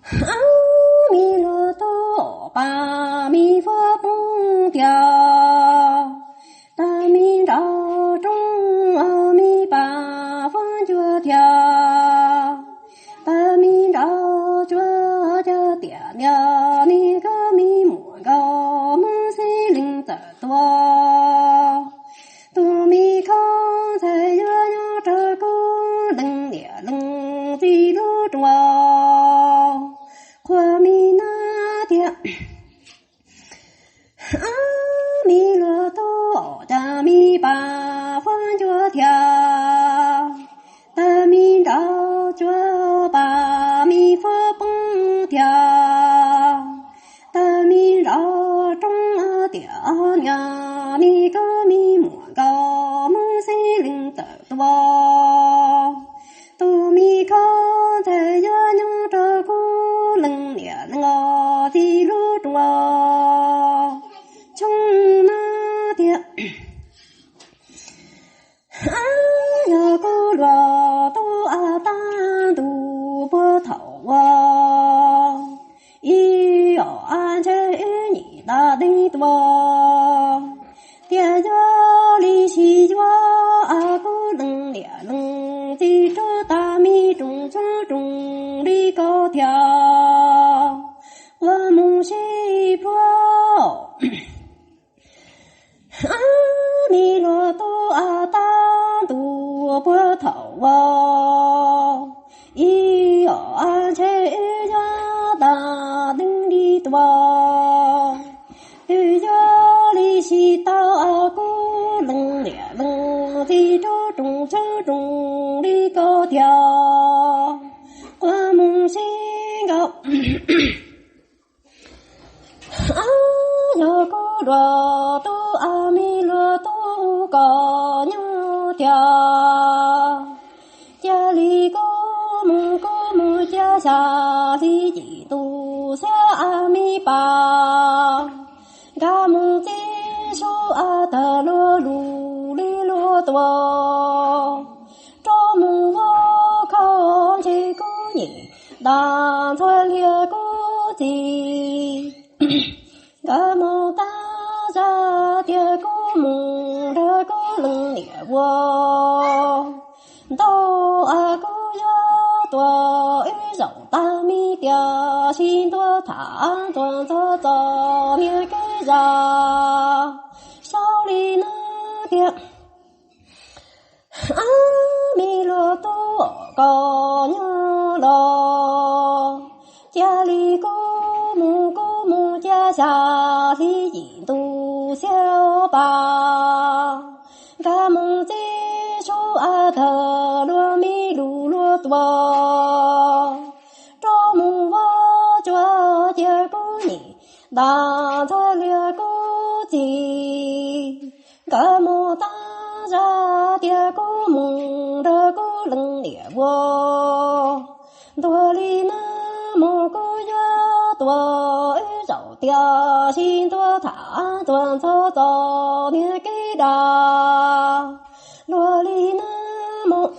阿弥陀佛，把弥佛蹦跳，大明朝中阿弥把佛脚跳，大明朝脚脚点了你个弥摩高梦西灵得多，多弥空才有鸟这个冷烈冷地路中。阿弥那天，阿弥陀佛，大弥把佛脚跳，大明朝脚把弥佛蹦跳，大明朝中掉鸟你个弥摩高梦西灵得多，多弥空才有鸟这个冷烈冷地路中，从那天有个罗多单独波头一有安全你大的多，点着里西着个冷烈冷地这大米中中里高跳，我梦西坡阿弥陀佛，单独波头一有安全家大能力多，对着里西到个冷烈冷地这中里高跳，我梦西高有个罗多阿弥罗多高鸟跳，家里个母家下里几度下阿弥巴，嘎木金树的罗鲁里罗多，朝母我看起个你当穿列个子。嘎木大家的个梦的个冷烈我，到个呀多宇宙大米掉心多塔转着走面给着，小里那天阿弥陀佛高鸟了，家里个母家下里印度小巴，嘎梦金树的罗米鲁罗多，朝母我着结个你当着了个子，嘎么大家的个梦的个冷烈我，多里那么个呀多宇宙掉心多塔转着走你给的罗里那么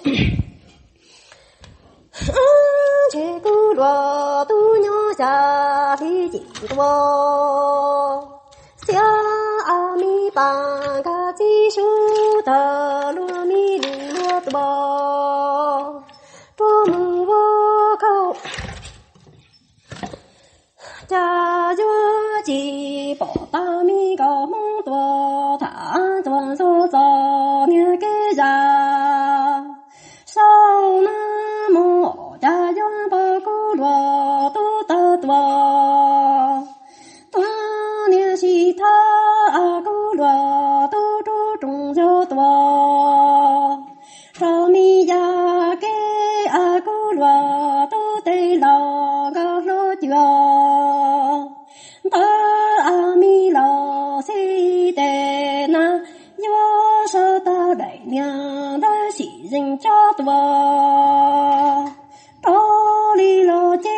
这个罗都鸟下里几多，下阿弥巴嘎吉树的罗米鲁罗多，多母我口家家吉宝大米高梦多塔转着走你给着，少那么家园不够罗多得多，多年西他够罗多着中就多，少米家给够罗多得老个罗脚，得阿弥老西的那有说到来娘的西人家多，道理老街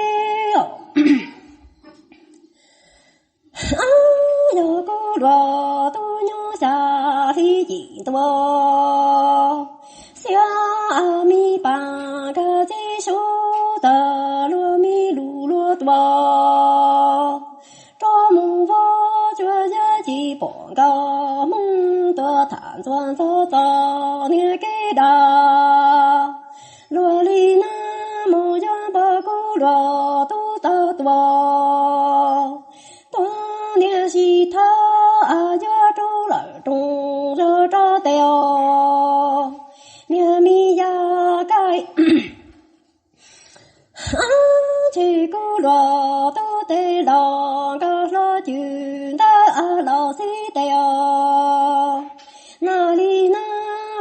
有个罗多鸟下里几多，下阿弥巴个吉树的罗米鲁罗多，罗都得啷个说句的老西的哟，哪里那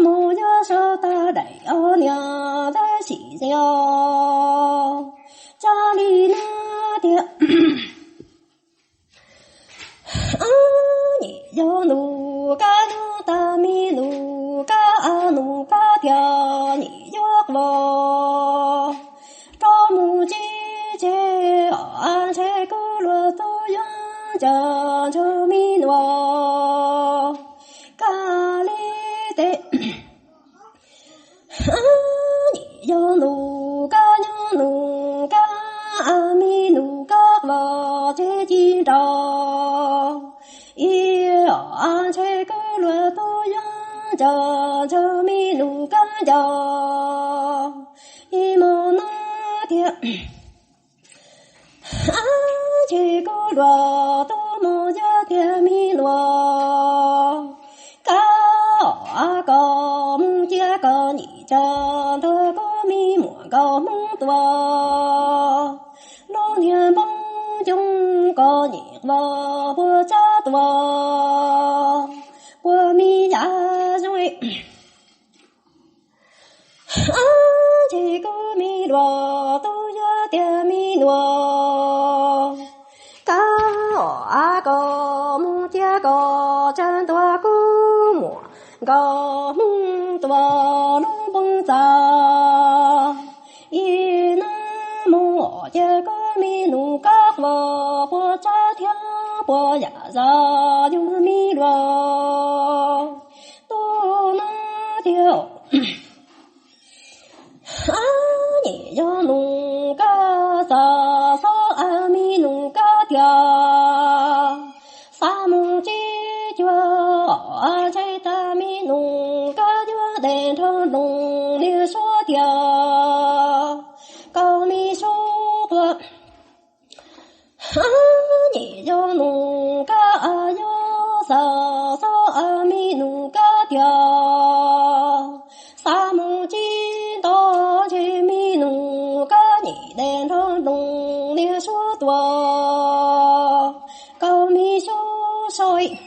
么要说的来哦娘的西的哟，家里那的你要努嘎努大米努嘎努嘎跳你要我。母鸡姐安切古罗都样讲究米诺咖喱的你要努嘎努嘎米努嘎我切金招也安切古罗都样讲究米努嘎叫一毛那这个罗多么呀甜蜜罗，高木家高你家的个米莫高木多，老年帮中高你我不家多，我米家为。这个米罗都要点米罗，高木家高真多古木，高木多龙蹦杂，一那么这个米努高我不扎跳不呀扎有米罗，都那条。你要弄个啥啥米弄个条，啥木鸡脚在大米弄个脚等着弄的说条，高米说个，你要弄个要啥啥米弄个条，啥木鸡。连着龙的说多，高米修水，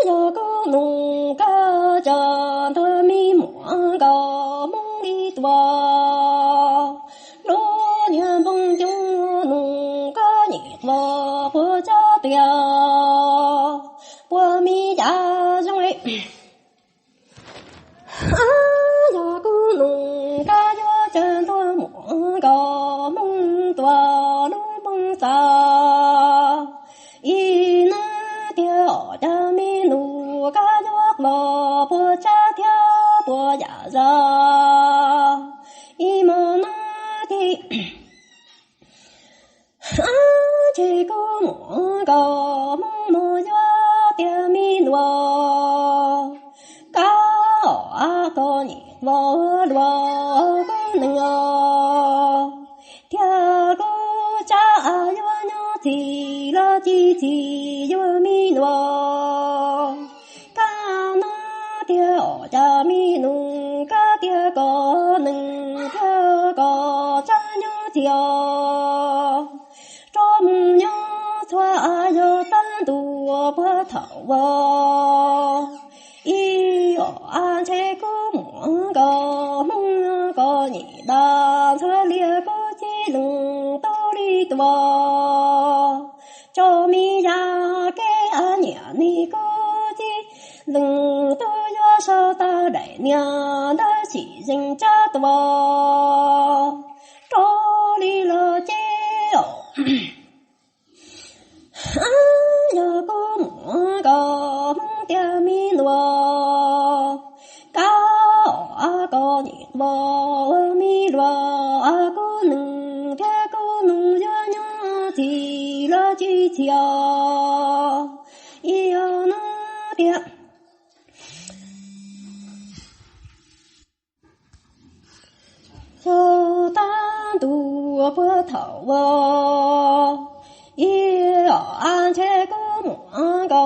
有个农个家的米莫高梦里多，罗年蹦就农个你我不家掉，我米家中为，有个农个。真多梦高梦多路梦杂，一那条的米路个有我不扎条不呀扎，一毛那的这个梦高梦梦呀的米罗高你我罗。能哦，跳个家有鸟啼了叽叽有米诺，干那跳家米农个跳个能跳个家鸟跳，中鸟穿有单独不头哦，一哟安切个梦个梦个你。大车列个鸡笼兜里多，叫米呀给俺娘你个鸡笼都要烧到来娘的西人家多，兜里了鸡有个梦个梦的米罗，高你我米罗个能天个能呀娘提了几条，一样那点。有单独不头哦，也要安切个梦个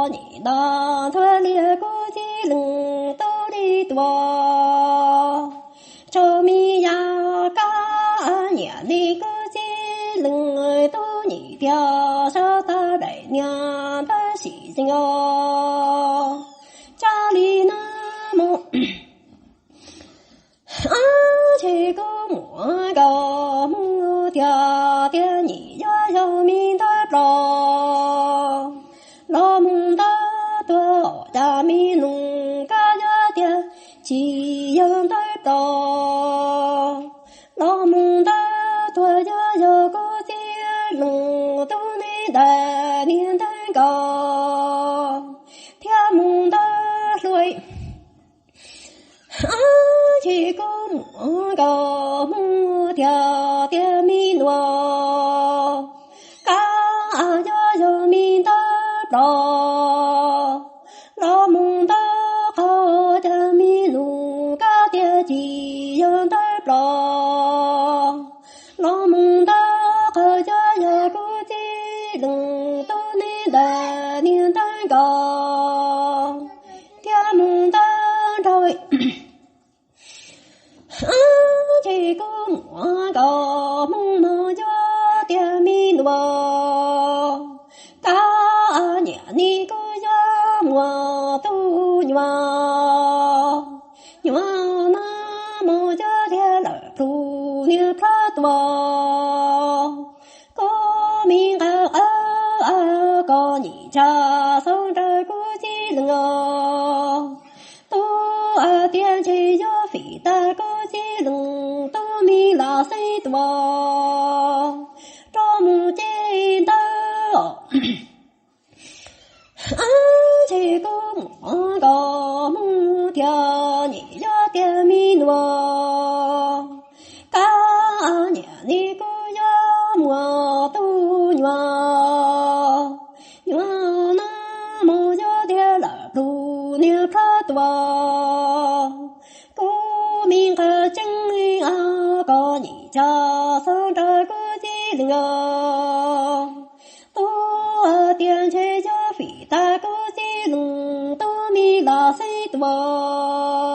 你当作列个鸡笼兜里多，炒米呀干。theo theo mi nô ca cho mi ta pro lo mong ta khó cho mi nu ca theo chỉ yon ta pro lo mong ta khó cho cô chỉ đừng tu ni đà niên ta có theo mong ta rồi chỉ có một có mong mơ cho tiền mi nô cả nhà ni có cho mùa tu nhòa na mơ cho tiền lợi tu như phát tua có mình có nhị cha sống trời của chi lưng tu tiền chỉ cho phỉ ta có chi lưng tu mi là xây tua trong chi ta chỉ có một có mong theo nhị cho tiền mi nô cả nhà ni có cho mùa tu nhòa na mô cho thiên là tu niệm phát tua cố minh khởi chân có nhị cha sáng trời có chi linh tu tiền chế cho phỉ ta có chi linh tu mi là xây tua